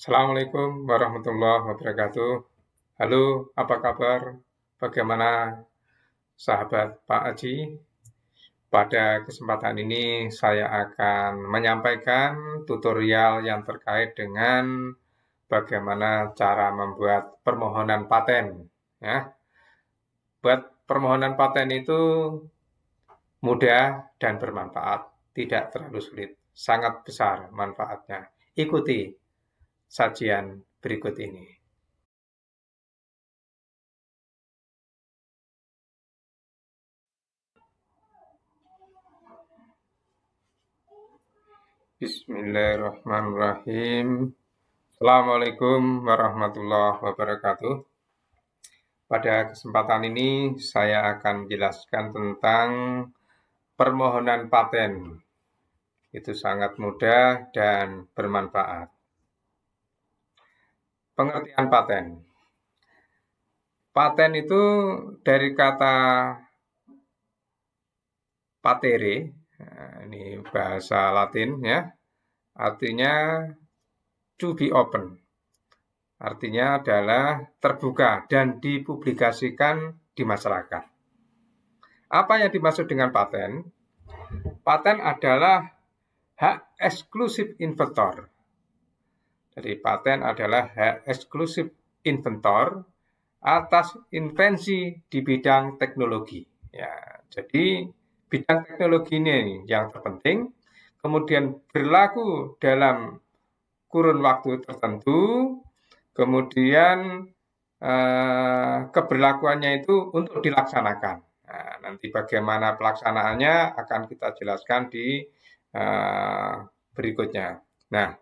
Assalamualaikum warahmatullahi wabarakatuh. Halo, apa kabar? Bagaimana sahabat Pak Aji? Pada kesempatan ini saya akan menyampaikan tutorial yang terkait dengan bagaimana cara membuat permohonan paten. Ya, buat permohonan paten itu mudah dan bermanfaat, tidak terlalu sulit, sangat besar manfaatnya. Ikuti sajian berikut ini. Bismillahirrahmanirrahim. Assalamualaikum warahmatullahi wabarakatuh. Pada kesempatan ini saya akan menjelaskan tentang permohonan paten. Itu sangat mudah dan bermanfaat. Pengertian paten. Paten itu dari kata patere, ini bahasa Latin ya, artinya to be open. Artinya adalah terbuka dan dipublikasikan di masyarakat. Apa yang dimaksud dengan paten? Paten adalah hak eksklusif inventor. Jadi paten adalah hak eksklusif inventor atas invensi di bidang teknologi. Ya, jadi bidang teknologi ini yang terpenting, kemudian berlaku dalam kurun waktu tertentu, kemudian keberlakuannya itu untuk dilaksanakan. Nah, nanti bagaimana pelaksanaannya akan kita jelaskan di berikutnya. Nah,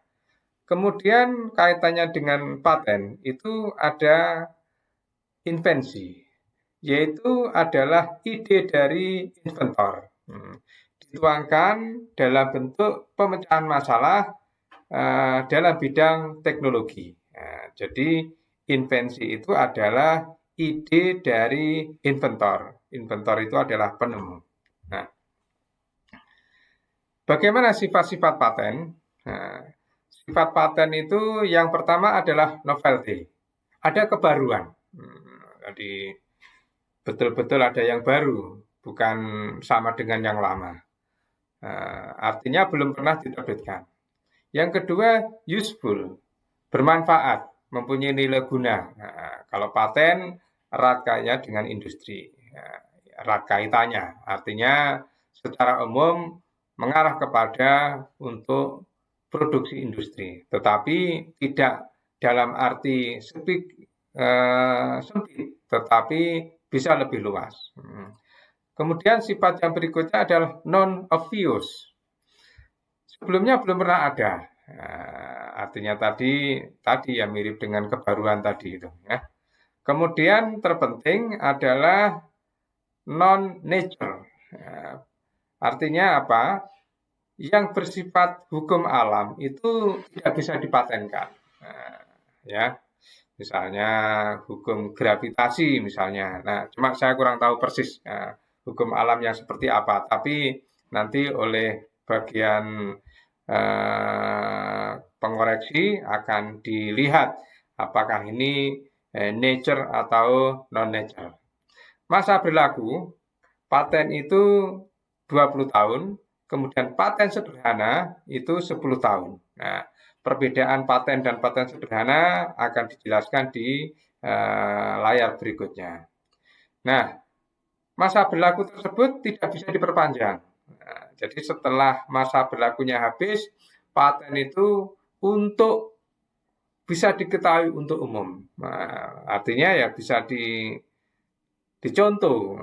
kemudian kaitannya dengan paten itu ada invensi, yaitu adalah ide dari inventor. Dituangkan dalam bentuk pemecahan masalah dalam bidang teknologi. Nah, jadi invensi itu adalah ide dari inventor. Inventor itu adalah penemu. Nah, bagaimana sifat-sifat paten? Nah, sifat paten itu yang pertama adalah novelty. Ada kebaruan. Jadi betul-betul ada yang baru, bukan sama dengan yang lama. Artinya belum pernah diterbitkan. Yang kedua, useful, bermanfaat, mempunyai nilai guna. Nah, kalau paten erat kaitannya dengan industri, erat kaitannya, artinya secara umum mengarah kepada untuk produksi industri, tetapi tidak dalam arti sempit, tetapi bisa lebih luas. Kemudian sifat yang berikutnya adalah non-obvious. Sebelumnya belum pernah ada. Artinya tadi ya mirip dengan kebaruan tadi itu ya. Kemudian terpenting adalah non-nature. Artinya apa? Yang bersifat hukum alam itu tidak bisa dipatenkan. Ya. Misalnya hukum gravitasi misalnya. Nah, cuma saya kurang tahu persis hukum alam yang seperti apa. Tapi nanti oleh bagian pengoreksi akan dilihat apakah ini nature atau non-nature. Masa berlaku paten itu 20 tahun, kemudian paten sederhana itu 10 tahun. Nah, perbedaan paten dan paten sederhana akan dijelaskan di layar berikutnya. Nah, masa berlaku tersebut tidak bisa diperpanjang. Nah, jadi setelah masa berlakunya habis, paten itu untuk bisa diketahui untuk umum. Nah, artinya ya bisa dicontoh,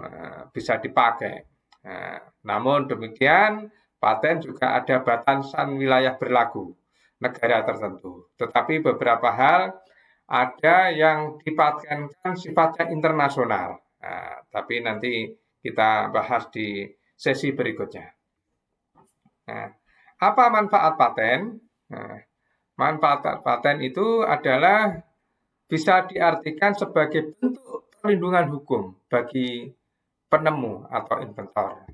bisa dipakai. Nah, namun demikian, paten juga ada batasan wilayah berlaku negara tertentu. Tetapi beberapa hal ada yang dipatenkan sifatnya internasional. Nah, tapi nanti kita bahas di sesi berikutnya. Nah, apa manfaat paten? Nah, manfaat paten itu adalah bisa diartikan sebagai bentuk perlindungan hukum bagi penemu atau inventor.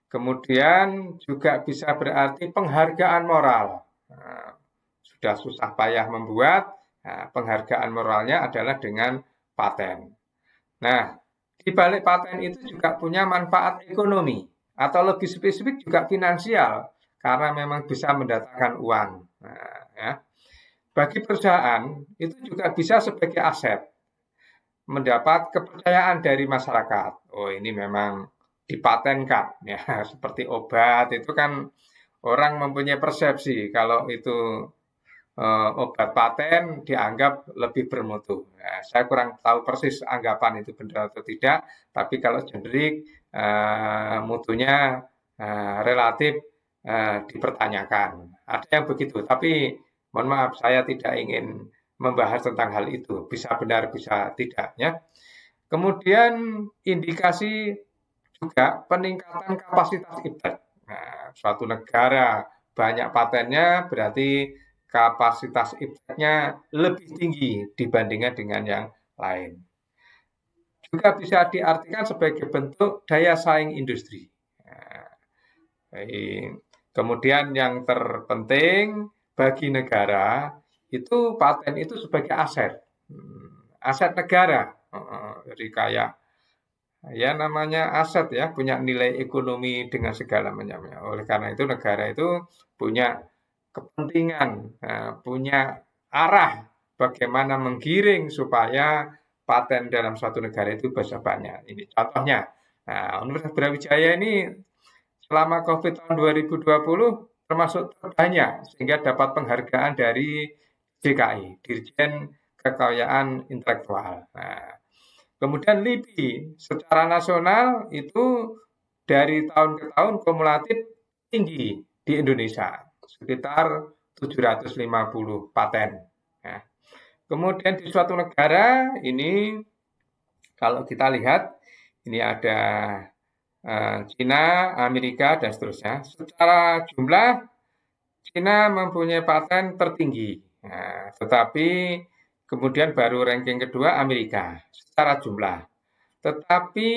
Kemudian juga bisa berarti penghargaan moral. Nah, sudah susah payah membuat, penghargaan moralnya adalah dengan paten. Nah, di balik paten itu juga punya manfaat ekonomi atau lebih spesifik juga finansial karena memang bisa mendatangkan uang. Nah, ya. Bagi perusahaan itu juga bisa sebagai aset mendapat kepercayaan dari masyarakat. Oh, ini memang dipatenkan ya, seperti obat itu kan orang mempunyai persepsi kalau itu obat paten dianggap lebih bermutu. Nah, saya kurang tahu persis anggapan itu benar atau tidak, tapi kalau generik mutunya relatif dipertanyakan. Ada yang begitu, tapi mohon maaf saya tidak ingin membahas tentang hal itu. Bisa benar, bisa tidak ya. Kemudian indikasi juga peningkatan kapasitas ibad. Nah, suatu negara banyak patennya berarti kapasitas ibadnya lebih tinggi dibandingkan dengan yang lain. Juga bisa diartikan sebagai bentuk daya saing industri. Nah, kemudian yang terpenting bagi negara itu paten itu sebagai aset, aset negara. Jadi kayak ya namanya aset ya, punya nilai ekonomi dengan segala macamnya. Oleh karena itu negara itu punya kepentingan, punya arah bagaimana menggiring supaya paten dalam suatu negara itu bisa banyak. Ini contohnya. Nah, Universitas Brawijaya ini selama COVID tahun 2020 termasuk terbanyak sehingga dapat penghargaan dari DKI, Dirjen Kekayaan Intelektual. Nah, kemudian LIPI secara nasional itu dari tahun ke tahun kumulatif tinggi di Indonesia, sekitar 750 paten. Nah, kemudian di suatu negara ini kalau kita lihat ini ada Cina, Amerika, dan seterusnya. Secara jumlah Cina mempunyai paten tertinggi, nah, tetapi kemudian baru ranking kedua Amerika secara jumlah. Tetapi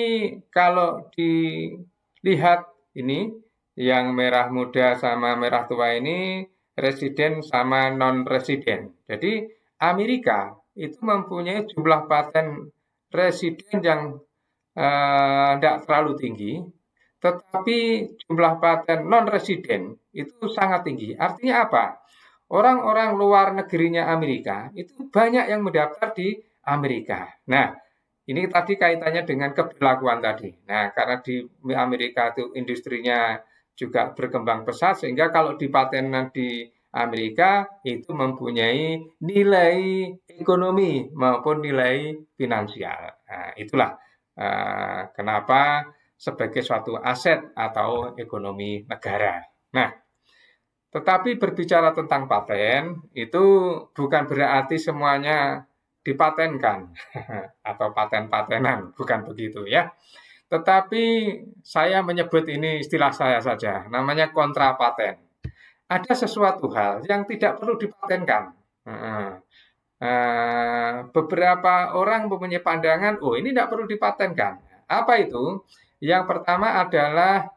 kalau dilihat ini, yang merah muda sama merah tua ini residen sama non-residen. Jadi Amerika itu mempunyai jumlah paten residen yang tidak terlalu tinggi, tetapi jumlah paten non-residen itu sangat tinggi. Artinya apa? Orang-orang luar negerinya Amerika itu banyak yang mendaftar di Amerika. Nah, ini tadi kaitannya dengan keberlakuan tadi. Nah, karena di Amerika itu industrinya juga berkembang pesat, sehingga kalau dipatenan di Amerika itu mempunyai nilai ekonomi maupun nilai finansial. Nah, itulah kenapa sebagai suatu aset atau ekonomi negara. Nah, tetapi berbicara tentang paten itu bukan berarti semuanya dipatenkan atau paten-patenan, bukan begitu ya. Tetapi saya menyebut ini istilah saya saja, namanya kontra paten. Ada sesuatu hal yang tidak perlu dipatenkan. Beberapa orang mempunyai pandangan, oh ini tidak perlu dipatenkan. Apa itu? Yang pertama adalah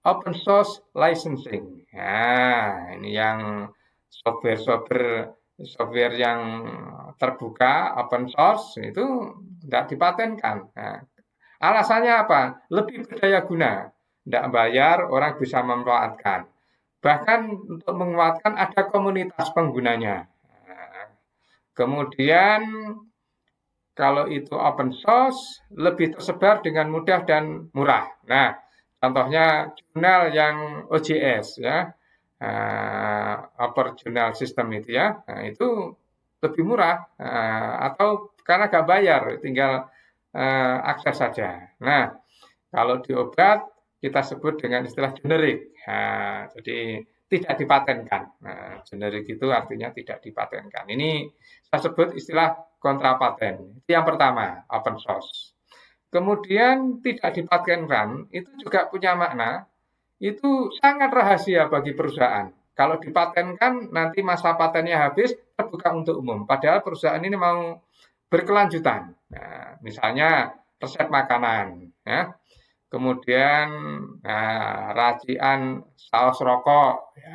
open source licensing. Nah, ini yang software yang terbuka, open source itu tidak dipatenkan. Nah, alasannya apa? Lebih berdaya guna. Tidak bayar, orang bisa memanfaatkan. Bahkan untuk menguatkan ada komunitas penggunanya. Nah, kemudian kalau itu open source, lebih tersebar dengan mudah dan murah. Nah, contohnya jurnal yang OJS ya, Open Journal System itu ya, nah, itu lebih murah atau karena nggak bayar, tinggal akses saja. Nah, kalau di obat kita sebut dengan istilah generik. Nah, jadi tidak dipatenkan. Nah, generik itu artinya tidak dipatenkan. Ini saya sebut istilah kontra paten. Itu yang pertama, open source. Kemudian tidak dipatenkan itu juga punya makna, itu sangat rahasia bagi perusahaan. Kalau dipatenkan nanti masa patennya habis terbuka untuk umum. Padahal perusahaan ini mau berkelanjutan. Nah, misalnya resep makanan, ya. Kemudian racian saus rokok, ya.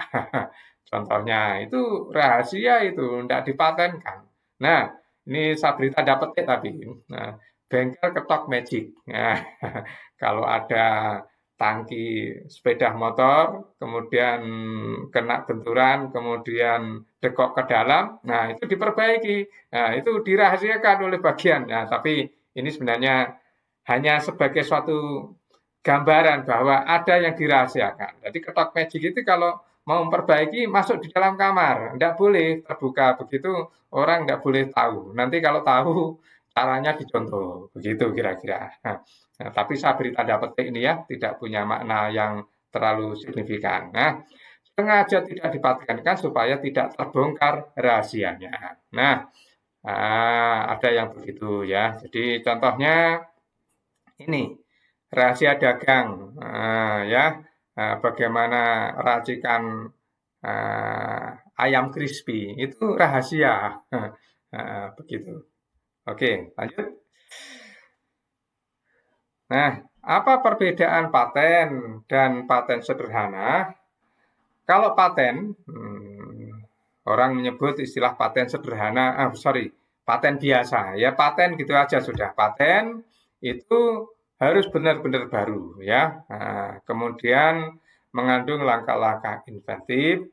Contohnya itu rahasia itu, tidak dipatenkan. Nah, ini saya berita dapat tapi. Nah, bengkel ketok magic. Nah, kalau ada tangki sepeda motor, kemudian kena benturan, kemudian dekok ke dalam, nah itu diperbaiki. Nah, itu dirahasiakan oleh bagian. Nah, tapi ini sebenarnya hanya sebagai suatu gambaran bahwa ada yang dirahasiakan. Jadi ketok magic itu kalau mau memperbaiki masuk di dalam kamar, tidak boleh terbuka begitu, orang tidak boleh tahu. Nanti kalau tahu caranya dicontoh, begitu kira-kira. Nah, tapi saya beri tanda petik ini ya, tidak punya makna yang terlalu signifikan. Nah, sengaja tidak dipatenkan supaya tidak terbongkar rahasianya. Nah, ada yang begitu ya. Jadi contohnya ini rahasia dagang, ya. Bagaimana racikan ayam crispy itu rahasia, begitu. Oke, lanjut. Nah, apa perbedaan paten dan paten sederhana? Kalau paten, orang menyebut istilah paten sederhana, paten biasa. Ya paten gitu aja sudah. Paten itu harus benar-benar baru ya. Kemudian mengandung langkah-langkah inventif.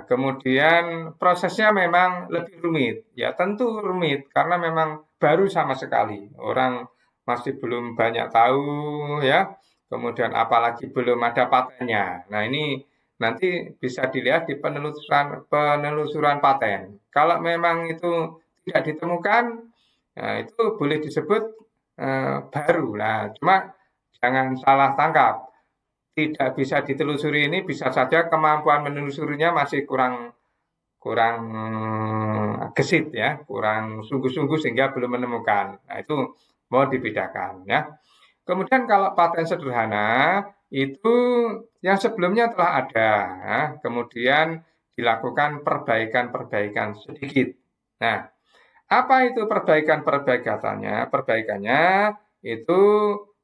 Kemudian prosesnya memang lebih rumit. Ya tentu rumit karena memang baru sama sekali. Orang masih belum banyak tahu ya. Kemudian apalagi belum ada patennya. Nah ini nanti bisa dilihat di penelusuran paten. Kalau memang itu tidak ditemukan, nah itu boleh disebut baru. Nah, cuma jangan salah tangkap. Tidak bisa ditelusuri ini bisa saja kemampuan menelusurinya masih kurang kurang gesit ya, kurang sungguh-sungguh sehingga belum menemukan. Nah, itu mau dibedakan ya. Kemudian kalau paten sederhana itu yang sebelumnya telah ada, ya, kemudian dilakukan perbaikan-perbaikan sedikit. Nah, apa itu perbaikan-perbaikannya? Perbaikannya itu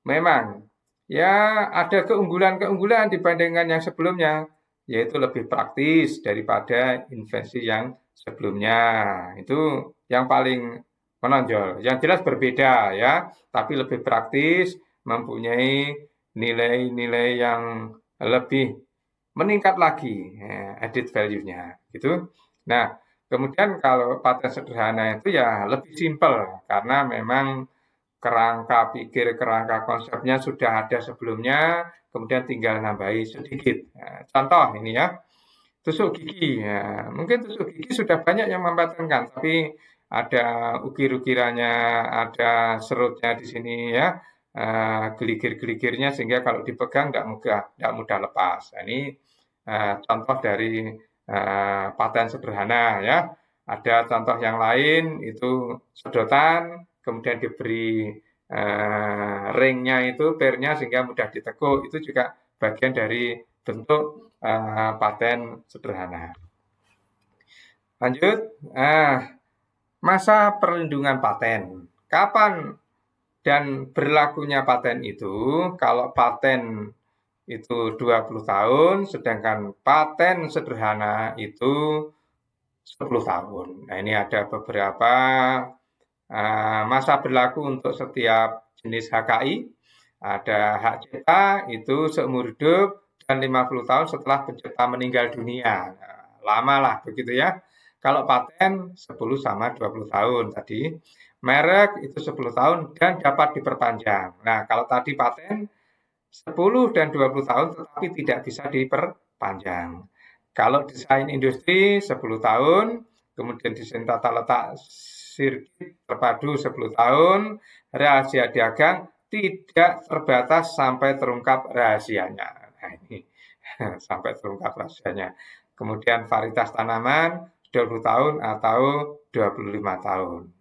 memang ya ada keunggulan-keunggulan dibandingkan yang sebelumnya, yaitu lebih praktis daripada invensi yang sebelumnya. Itu yang paling menonjol. Yang jelas berbeda ya, tapi lebih praktis, mempunyai nilai-nilai yang lebih meningkat lagi added value-nya gitu. Nah, kemudian kalau paten sederhana itu ya lebih simpel karena memang kerangka pikir, kerangka konsepnya sudah ada sebelumnya, kemudian tinggal nambahi sedikit. Nah, contoh ini ya, tusuk gigi. Ya, mungkin tusuk gigi sudah banyak yang mempatenkan, tapi ada ukir-ukirannya, ada serutnya di sini ya, geligir-geligirnya sehingga kalau dipegang nggak mudah lepas. Nah, ini contoh dari paten sederhana ya. Ada contoh yang lain itu sedotan, kemudian diberi ringnya itu, pernya sehingga mudah ditekuk. Itu juga bagian dari bentuk paten sederhana. Lanjut, masa perlindungan paten. Kapan dan berlakunya paten itu? Kalau paten itu 20 tahun, sedangkan paten sederhana itu 10 tahun. Nah, ini ada beberapa masa berlaku untuk setiap jenis HKI. Ada hak cipta itu seumur hidup dan 50 tahun setelah pencipta meninggal dunia. Nah, lama lah begitu ya. Kalau paten 10 sama 20 tahun tadi. Merek itu 10 tahun dan dapat diperpanjang. Nah, kalau tadi paten 10 dan 20 tahun tetapi tidak bisa diperpanjang. Kalau desain industri 10 tahun, kemudian desain tata letak sirkuit terpadu 10 tahun, rahasia dagang tidak terbatas sampai terungkap rahasianya. Nah, ini sampai terungkap rahasianya. Kemudian varietas tanaman 20 tahun atau 25 tahun.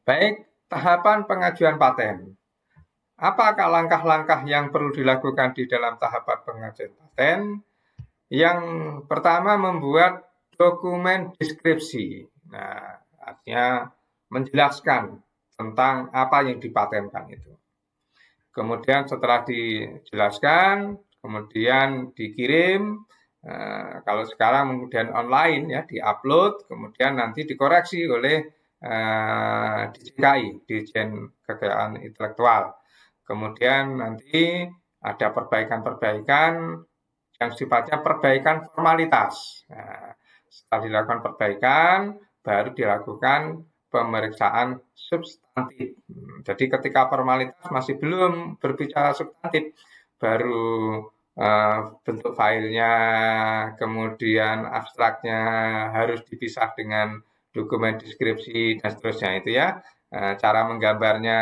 Baik, tahapan pengajuan paten. Apakah langkah-langkah yang perlu dilakukan di dalam tahapan pengajuan paten? Yang pertama membuat dokumen deskripsi. Nah, artinya menjelaskan tentang apa yang dipatenkan itu. Kemudian setelah dijelaskan, kemudian dikirim Kalau sekarang kemudian online ya, diupload, kemudian nanti dikoreksi oleh DJKI, Dirjen Kekayaan Intelektual. Kemudian nanti ada perbaikan-perbaikan yang sifatnya perbaikan formalitas. Nah, setelah dilakukan perbaikan, baru dilakukan pemeriksaan substantif. Jadi ketika formalitas masih belum berbicara substantif, baru bentuk filenya, kemudian abstraknya harus dipisah dengan dokumen deskripsi dan seterusnya itu ya. Cara menggambarnya,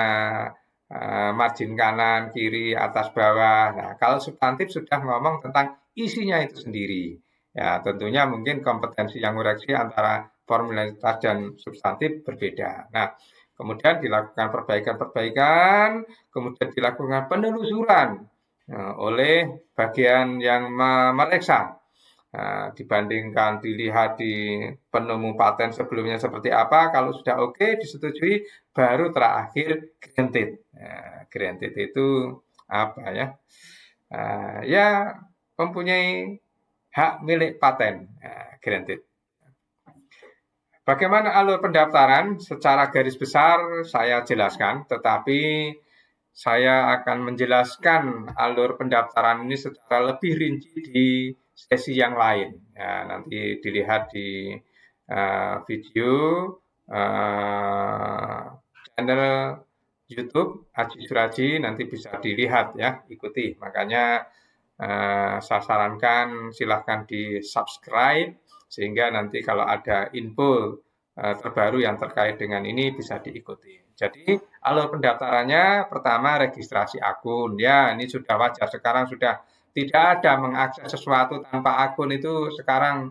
margin kanan, kiri, atas, bawah. Nah, kalau substantif sudah ngomong tentang isinya itu sendiri. Ya, tentunya mungkin kompetensi yang koreksi antara formalitas dan substantif berbeda. Nah, kemudian dilakukan perbaikan-perbaikan, kemudian dilakukan penelusuran oleh bagian yang memeriksa. Dibandingkan dilihat di penemu paten sebelumnya seperti apa, kalau sudah oke, disetujui, baru terakhir granted. Granted itu apa ya? Ya mempunyai hak milik paten, granted. Bagaimana alur pendaftaran? Secara garis besar saya jelaskan, tetapi saya akan menjelaskan alur pendaftaran ini secara lebih rinci di sesi yang lain. Ya, nanti dilihat di video channel YouTube Aji Suraji, nanti bisa dilihat ya, ikuti. Makanya saya sarankan silahkan di subscribe sehingga nanti kalau ada info terbaru yang terkait dengan ini bisa diikuti. Jadi alur pendaftarannya pertama registrasi akun. Ya, ini sudah wajar sekarang sudah tidak ada mengakses sesuatu tanpa akun itu sekarang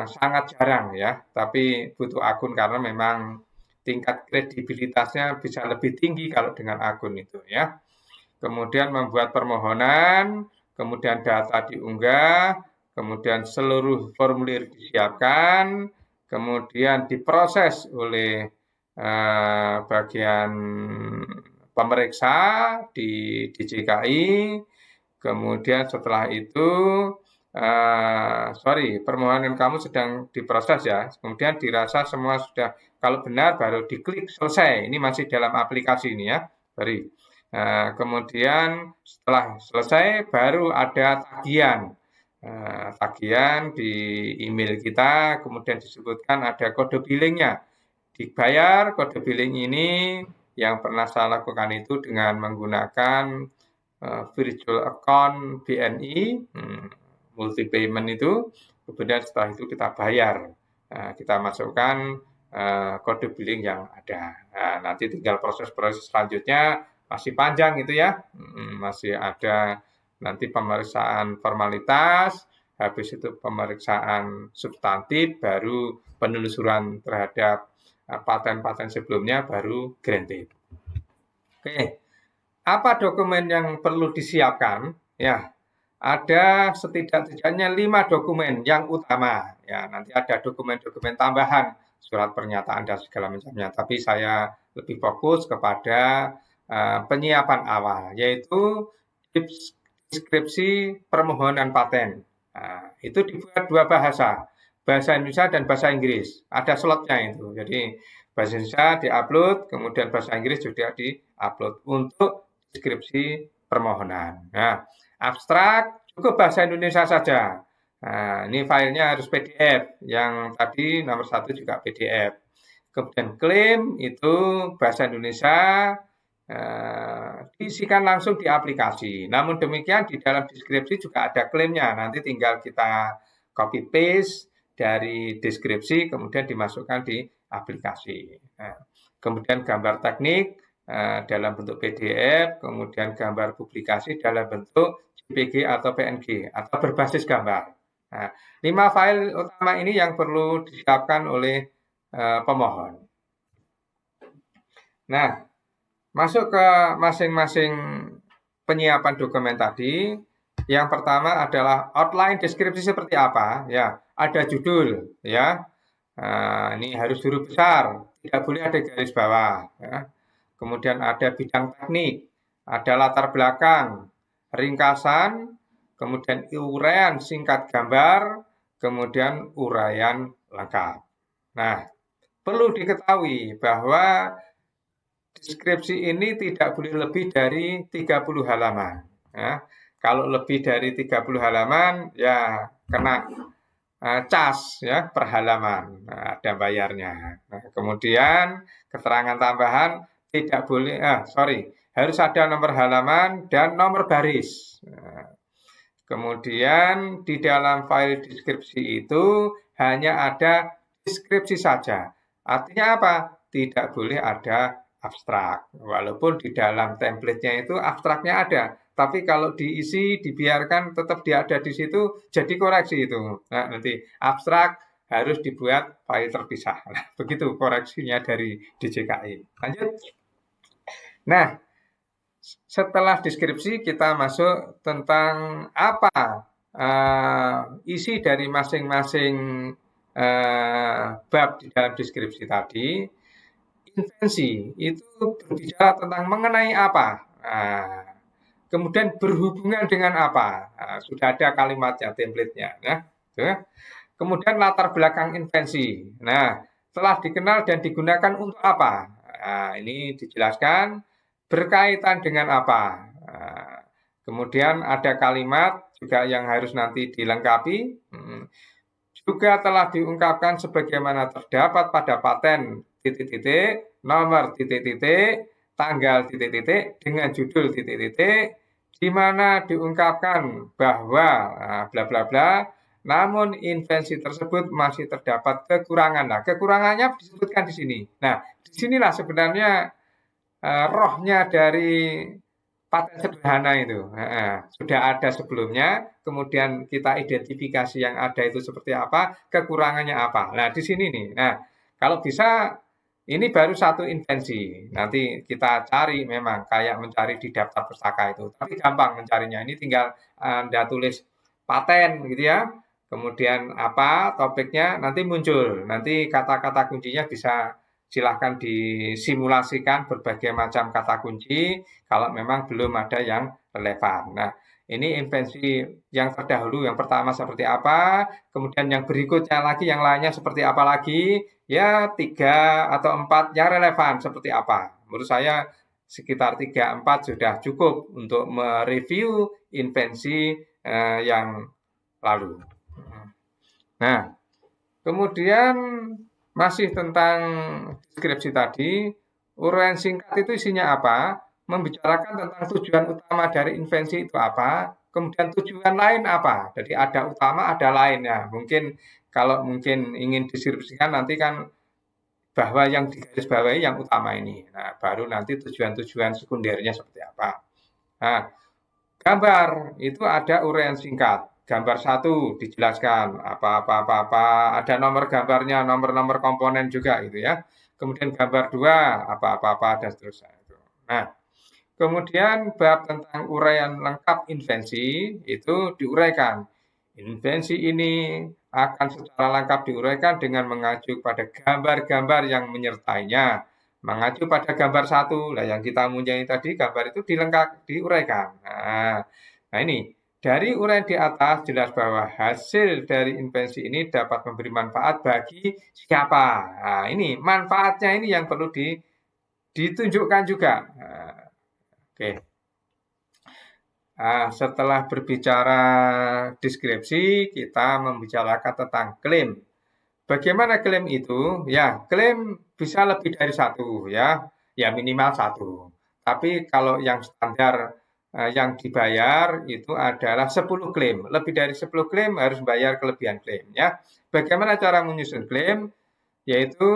sangat jarang ya. Tapi butuh akun karena memang tingkat kredibilitasnya bisa lebih tinggi kalau dengan akun itu ya. Kemudian membuat permohonan, kemudian data diunggah, kemudian seluruh formulir disiapkan, kemudian diproses oleh bagian pemeriksa di DJKI, kemudian setelah itu permohonan kamu sedang diproses ya, kemudian dirasa semua sudah, kalau benar baru diklik selesai, ini masih dalam aplikasi ini ya, kemudian setelah selesai baru ada tagihan. Tagihan di email kita, kemudian disebutkan ada kode billingnya. Dibayar kode billing ini yang pernah saya lakukan itu dengan menggunakan virtual account BNI, multi payment itu, kemudian setelah itu kita bayar. Kita masukkan kode billing yang ada. Nanti tinggal proses-proses selanjutnya masih panjang itu ya, masih ada nanti pemeriksaan formalitas, habis itu pemeriksaan substantif, baru penelusuran terhadap paten-paten sebelumnya, baru granted. Oke, apa dokumen yang perlu disiapkan? Ya, ada setidak-tidaknya 5 dokumen yang utama. Ya, nanti ada dokumen-dokumen tambahan, surat pernyataan dan segala macamnya. Tapi saya lebih fokus kepada penyiapan awal, yaitu deskripsi permohonan paten. Nah, itu dibuat 2 bahasa Indonesia dan bahasa Inggris. Ada slotnya itu. Jadi bahasa Indonesia diupload, kemudian bahasa Inggris juga diupload untuk deskripsi permohonan. Nah, abstrak cukup bahasa Indonesia saja. Nah, ini filenya harus PDF. Yang tadi nomor 1 juga PDF. Kemudian klaim itu bahasa Indonesia, diisikan langsung di aplikasi. Namun demikian di dalam deskripsi juga ada klaimnya. Nanti tinggal kita copy paste dari deskripsi kemudian dimasukkan di aplikasi. Kemudian gambar teknik dalam bentuk PDF, kemudian gambar publikasi dalam bentuk JPG atau PNG atau berbasis gambar. 5 file utama ini yang perlu disiapkan oleh pemohon. Nah, masuk ke masing-masing penyiapan dokumen tadi. Yang pertama adalah outline deskripsi seperti apa. Ya, ada judul. Ya, ini harus huruf besar, tidak boleh ada garis bawah. Ya. Kemudian ada bidang teknik, ada latar belakang, ringkasan, kemudian uraian singkat gambar, kemudian uraian lengkap. Nah, perlu diketahui bahwa deskripsi ini tidak boleh lebih dari 30 halaman. Ya. Kalau lebih dari 30 halaman, ya kena cas ya per halaman, ada bayarnya. Nah, kemudian keterangan tambahan tidak boleh, harus ada nomor halaman dan nomor baris. Nah, kemudian di dalam file deskripsi itu hanya ada deskripsi saja. Artinya apa? Tidak boleh ada abstrak. Walaupun di dalam template-nya itu abstraknya ada, tapi kalau diisi, dibiarkan tetap dia ada di situ, jadi koreksi itu. Nah, nanti abstrak harus dibuat file terpisah. Nah, begitu koreksinya dari DJKI. Lanjut. Nah, setelah deskripsi kita masuk tentang apa isi dari masing-masing bab di dalam deskripsi tadi. Invensi itu berbicara tentang mengenai apa, kemudian berhubungan dengan apa. Sudah ada kalimatnya, template-nya. Ya. Kemudian latar belakang invensi. Nah, telah dikenal dan digunakan untuk apa? Ini dijelaskan berkaitan dengan apa. Kemudian ada kalimat juga yang harus nanti dilengkapi. Juga telah diungkapkan sebagaimana terdapat pada paten titik-titik, nomor titik-titik, tanggal titik-titik dengan judul titik-titik, di mana diungkapkan bahwa bla bla bla, namun invensi tersebut masih terdapat kekurangan. Nah, kekurangannya disebutkan di sini. Nah, disinilah sebenarnya rohnya dari paten sederhana itu. Sudah ada sebelumnya, kemudian kita identifikasi yang ada itu seperti apa, kekurangannya apa. Nah, di sini nih. Nah, kalau bisa ini baru satu invensi. Nanti kita cari memang kayak mencari di daftar pustaka itu. Tapi gampang mencarinya. Ini tinggal Anda tulis paten gitu ya. Kemudian apa topiknya nanti muncul. Nanti kata-kata kuncinya bisa silahkan disimulasikan berbagai macam kata kunci kalau memang belum ada yang relevan. Nah, ini invensi yang terdahulu, yang pertama seperti apa, kemudian yang berikutnya lagi, yang lainnya seperti apa lagi, ya 3 atau 4 yang relevan seperti apa. Menurut saya sekitar 3-4 sudah cukup untuk mereview invensi yang lalu. Nah, kemudian masih tentang deskripsi tadi, uraian singkat itu isinya apa? Membicarakan tentang tujuan utama dari invensi itu apa, kemudian tujuan lain apa. Jadi ada utama, ada lain ya. Mungkin kalau mungkin ingin deskripsikan nanti kan bahwa yang digarisbawahi yang utama ini. Nah, baru nanti tujuan-tujuan sekundernya seperti apa. Nah, gambar itu ada uraian singkat. Gambar 1 dijelaskan apa, ada nomor gambarnya, nomor-nomor komponen juga gitu ya. Kemudian gambar 2 apa, dan seterusnya. Nah, kemudian bab tentang uraian lengkap invensi itu diuraikan. Invensi ini akan secara lengkap diuraikan dengan mengacu pada gambar-gambar yang menyertainya. Mengacu pada gambar 1, nah yang kita punyai tadi gambar itu diuraikan. Nah ini, dari uraian di atas jelas bahwa hasil dari invensi ini dapat memberi manfaat bagi siapa. Nah ini, manfaatnya ini yang perlu ditunjukkan juga. Oke. Nah, setelah berbicara deskripsi, kita membicarakan tentang klaim. Bagaimana klaim itu? Ya, klaim bisa lebih dari satu ya, ya minimal satu. Tapi kalau yang standar yang dibayar itu adalah 10 klaim. Lebih dari 10 klaim harus bayar kelebihan klaim ya. Bagaimana cara menyusun klaim? Yaitu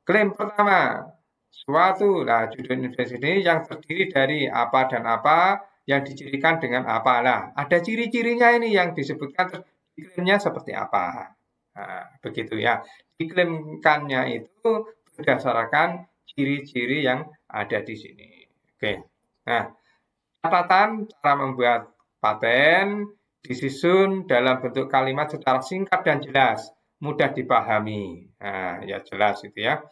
klaim pertama, suatu judul invensi ini yang terdiri dari apa dan apa yang dicirikan dengan apa. Nah, ada ciri-cirinya ini yang disebutkan klaimnya seperti apa. Nah, begitu ya. Diklaimkannya itu berdasarkan ciri-ciri yang ada di sini. Oke. Nah, catatan cara membuat paten disusun dalam bentuk kalimat secara singkat dan jelas, mudah dipahami. Nah, ya jelas itu ya.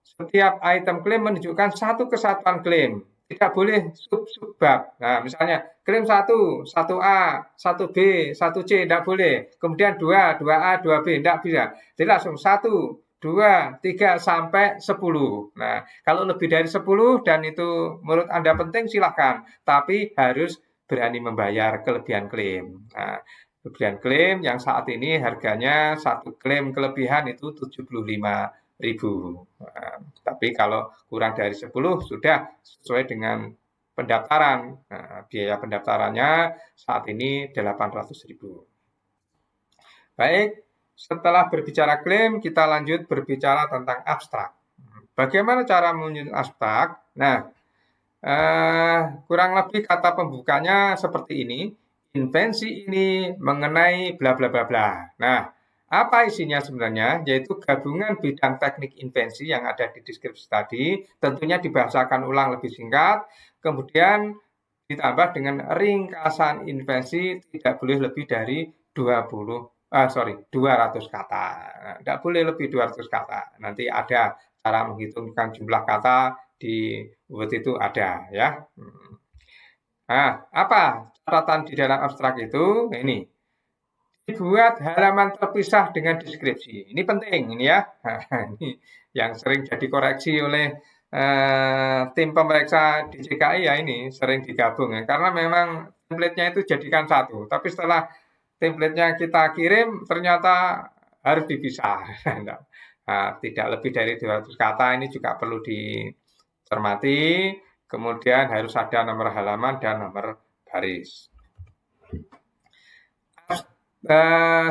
Setiap item klaim menunjukkan satu kesatuan klaim. Tidak boleh sub-bab. Nah, misalnya klaim 1, 1A, 1B, 1C, tidak boleh. Kemudian 2, 2A, 2B, tidak bisa. Jadi langsung 1, 2, 3, sampai 10. Nah, kalau lebih dari 10 dan itu menurut Anda penting, silahkan. Tapi harus berani membayar kelebihan klaim. Nah, kelebihan klaim yang saat ini harganya satu klaim kelebihan itu 75.000. Nah, tapi kalau kurang dari 10 sudah sesuai dengan pendaftaran. Nah, biaya pendaftarannya saat ini 800.000. Baik, setelah berbicara klaim, kita lanjut berbicara tentang abstrak. Bagaimana cara menyusun abstrak? Nah, kurang lebih kata pembukanya seperti ini. Invensi ini mengenai bla bla bla bla. Nah, apa isinya sebenarnya? Yaitu gabungan bidang teknik invensi yang ada di deskripsi tadi, tentunya dibahasakan ulang lebih singkat, kemudian ditambah dengan ringkasan invensi tidak boleh lebih dari 200 kata. Nah, tidak boleh lebih 200 kata. Nanti ada cara menghitungkan jumlah kata di Word itu ada ya. Nah, apa catatan di dalam abstrak itu? Nah, ini dibuat halaman terpisah dengan deskripsi. Ini penting ini ya. Nah, ini yang sering jadi koreksi oleh tim pemeriksa di DJKI ya, ini sering digabung ya. Karena memang template-nya itu jadikan satu. Tapi setelah template-nya kita kirim ternyata harus dipisah. Nah, tidak lebih dari 200 kata ini juga perlu dicermati. Kemudian harus ada nomor halaman dan nomor baris.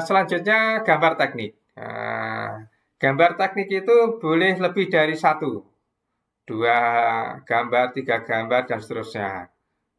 Selanjutnya gambar teknik. Gambar teknik itu boleh lebih dari satu, 2 gambar, 3 gambar, dan seterusnya.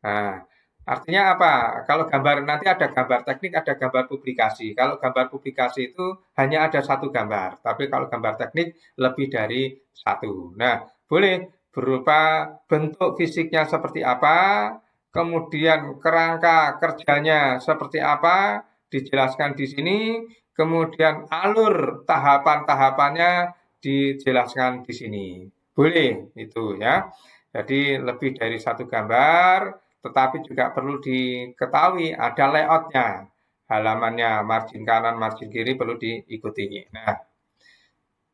Nah, artinya apa? Kalau gambar nanti ada gambar teknik, ada gambar publikasi. Kalau gambar publikasi itu hanya ada satu gambar, tapi kalau gambar teknik lebih dari satu. Nah, boleh berupa bentuk fisiknya seperti apa, kemudian kerangka kerjanya seperti apa, dijelaskan di sini, kemudian alur tahapan-tahapannya dijelaskan di sini. Boleh itu ya. Jadi lebih dari satu gambar, tetapi juga perlu diketahui ada layoutnya, halamannya, margin kanan, margin kiri perlu diikuti.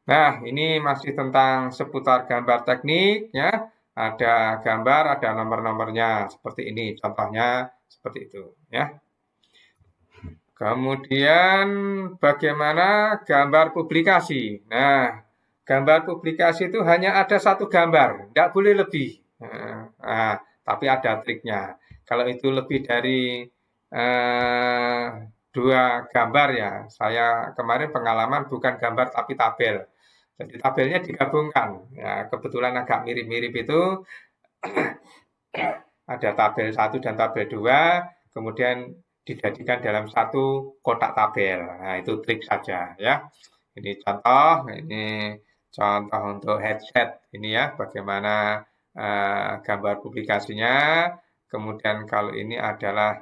Nah, ini masih tentang seputar gambar teknik ya. Ada gambar, ada nomor-nomornya seperti ini. Contohnya seperti itu ya. Kemudian bagaimana gambar publikasi? Nah, gambar publikasi itu hanya ada satu gambar, tidak boleh lebih. Nah, tapi ada triknya. Kalau itu lebih dari 2 gambar ya, saya kemarin pengalaman bukan gambar tapi tabel. Jadi tabelnya digabungkan. Ya, kebetulan agak mirip-mirip itu ada tabel 1 dan tabel 2, kemudian dijadikan dalam satu kotak tabel. Nah, itu trik saja ya. Ini contoh untuk headset ini ya, bagaimana gambar publikasinya. Kemudian kalau ini adalah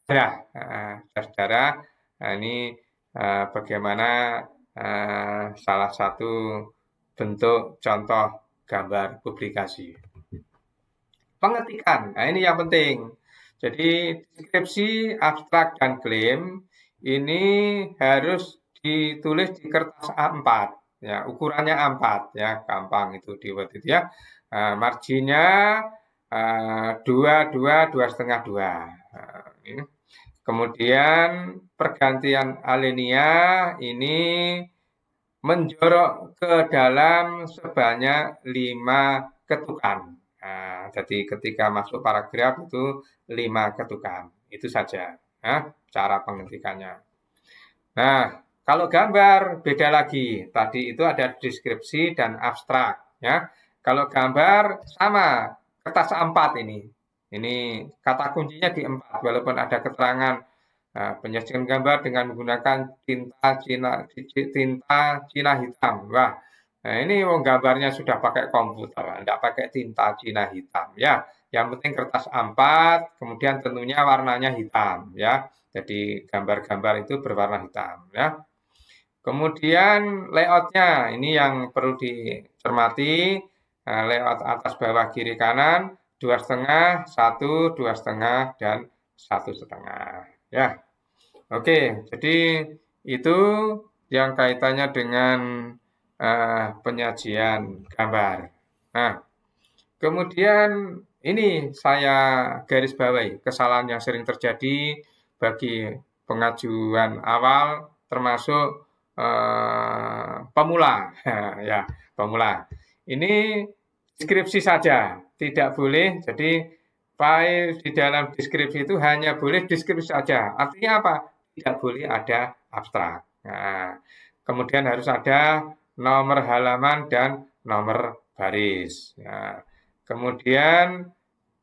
tes darah. Nah, ini bagaimana salah satu bentuk contoh gambar publikasi. Pengetikan, nah ini yang penting. Jadi deskripsi, abstrak, dan klaim ini harus ditulis di kertas A4. Ya, ukurannya A4 ya, gampang itu di Word itu ya. Marginnya 2, 2, 2,5, 2. Kemudian pergantian alinea ini menjorok ke dalam sebanyak 5 ketukan. Nah, jadi ketika masuk paragraf itu 5 ketukan. Itu saja ya, cara pengetikannya. Nah, kalau gambar beda lagi. Tadi itu ada deskripsi dan abstrak ya. Kalau gambar sama, kertas A4 ini. Ini kata kuncinya di 4 walaupun ada keterangan penyajian gambar dengan menggunakan tinta Cina hitam. Wah, nah ini gambarnya sudah pakai komputer, tidak pakai tinta Cina hitam ya. Yang penting kertas A4, kemudian tentunya warnanya hitam ya. Jadi gambar-gambar itu berwarna hitam ya. Kemudian layoutnya ini yang perlu dicermati. layout atas bawah kiri kanan, 2,5, 1, 2,5, dan 1,5. Ya, oke. Jadi itu yang kaitannya dengan penyajian gambar. Nah, kemudian ini saya garis bawahi kesalahan yang sering terjadi bagi pengajuan awal termasuk pemula. Ya, pemula. Ini deskripsi saja, tidak boleh. Jadi file di dalam deskripsi itu hanya boleh deskripsi saja. Artinya apa? Tidak boleh ada abstrak. Nah, kemudian harus ada nomor halaman dan nomor baris. Nah, kemudian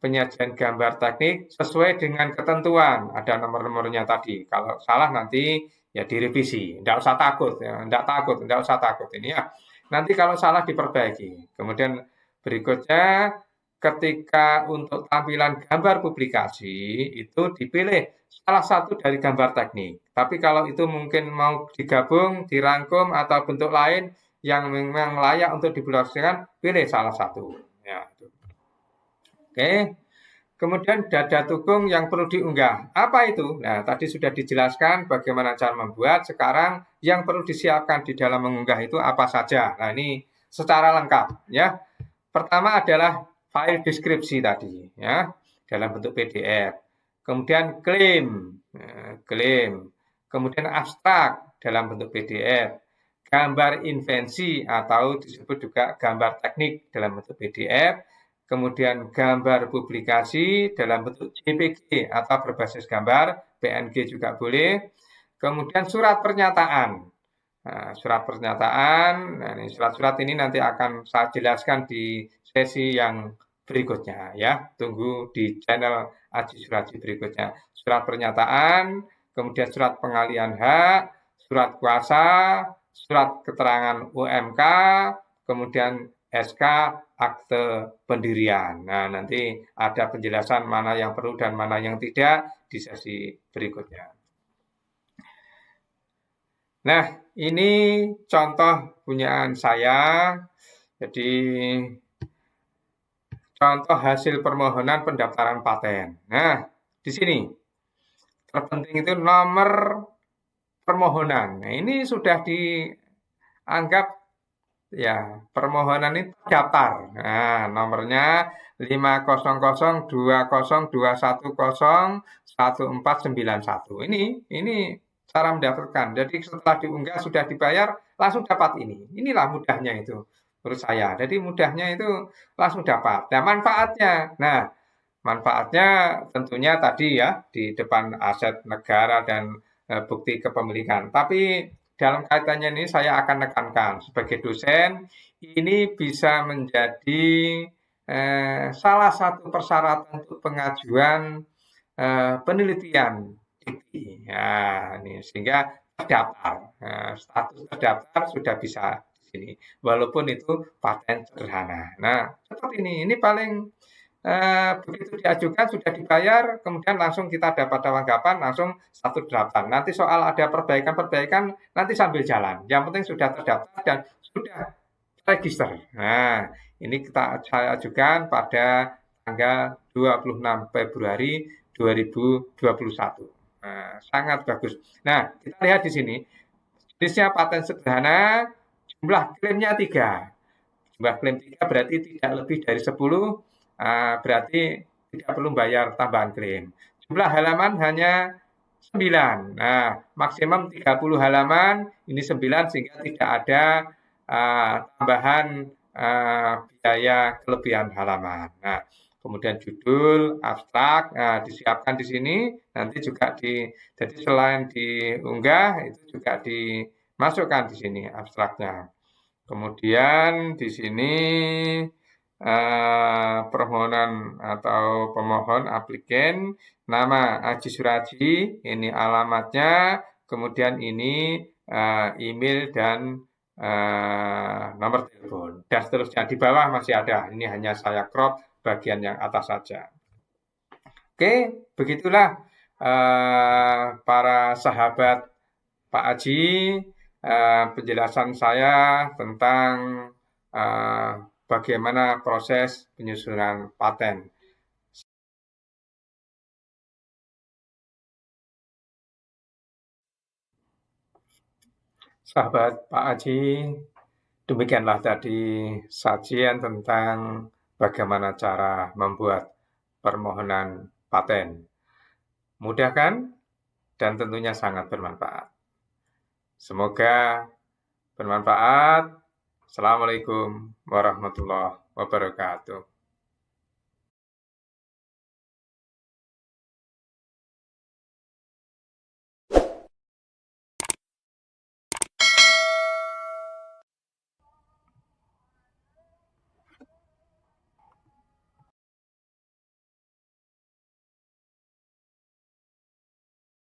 penyajian gambar teknik sesuai dengan ketentuan, ada nomor-nomornya tadi. Kalau salah nanti ya direvisi, tidak usah takut, ya. Tidak usah takut ini ya. Nanti kalau salah diperbaiki. Kemudian berikutnya, ketika untuk tampilan gambar publikasi itu dipilih salah satu dari gambar teknik. Tapi kalau itu mungkin mau digabung, dirangkum atau bentuk lain yang memang layak untuk dipublikasikan, pilih salah satu. Ya, oke. Kemudian dada dukung yang perlu diunggah. Apa itu? Nah, tadi sudah dijelaskan bagaimana cara membuat. Sekarang yang perlu disiapkan di dalam mengunggah itu apa saja. Nah, ini secara lengkap ya. Pertama adalah file deskripsi tadi ya, dalam bentuk PDF. Kemudian klaim. Kemudian abstrak dalam bentuk PDF. Gambar invensi atau disebut juga gambar teknik dalam bentuk PDF. Kemudian gambar publikasi dalam bentuk JPG atau berbasis gambar, PNG juga boleh. Kemudian surat pernyataan. Nah, surat pernyataan, nah ini surat-surat ini nanti akan saya jelaskan di sesi yang berikutnya ya. Tunggu di channel Aji Suraji berikutnya. Surat pernyataan, kemudian surat pengalihan hak, surat kuasa, surat keterangan UMK, kemudian SK akte pendirian. Nah, nanti ada penjelasan mana yang perlu dan mana yang tidak di sesi berikutnya. Nah, ini contoh punyaan saya. Jadi, contoh hasil permohonan pendaftaran paten. Nah, di sini terpenting itu nomor permohonan. Nah, ini sudah dianggap ya, permohonan ini terdaftar. Nah, nomornya 5002021011491. Ini cara mendaftarkan. Jadi setelah diunggah sudah dibayar, langsung dapat ini. Inilah mudahnya itu menurut saya. Jadi mudahnya itu langsung dapat. Nah, manfaatnya. Nah, manfaatnya tentunya tadi ya di depan aset negara dan bukti kepemilikan. Tapi dalam kaitannya ini saya akan tekankan sebagai dosen ini bisa menjadi salah satu persyaratan untuk pengajuan penelitian dikti. Ya, ini sehingga terdaftar. Status terdaftar sudah bisa di sini. Walaupun itu paten sederhana. Nah, seperti ini paling begitu diajukan sudah dibayar, kemudian langsung kita dapat tanggapan, langsung status daftar. Nanti soal ada perbaikan-perbaikan nanti sambil jalan. Yang penting sudah terdaftar dan sudah register. Nah, ini saya ajukan pada tanggal 26 Februari 2021. Nah, sangat bagus. Nah, kita lihat di sini. Jenisnya paten sederhana, jumlah klaimnya 3. Jumlah klaim 3 berarti tidak lebih dari 10. Berarti tidak perlu bayar tambahan klaim. Jumlah halaman hanya 9. Nah, maksimum 30 halaman, ini 9 sehingga tidak ada tambahan biaya kelebihan halaman. Nah, kemudian judul, abstrak, disiapkan di sini, nanti juga jadi selain diunggah, itu juga dimasukkan di sini abstraknya. Kemudian di sini permohonan atau pemohon aplikan, nama Aji Suraji, ini alamatnya, kemudian ini email dan nomor telepon, dan seterusnya. Di bawah masih ada, ini hanya saya crop bagian yang atas saja. Oke, begitulah para sahabat Pak Aji, penjelasan saya tentang bagaimana proses penyusunan paten. Sahabat Pak Aji, demikianlah tadi sajian tentang bagaimana cara membuat permohonan paten. Mudah kan? Dan tentunya sangat bermanfaat. Semoga bermanfaat. Assalamualaikum warahmatullahi wabarakatuh.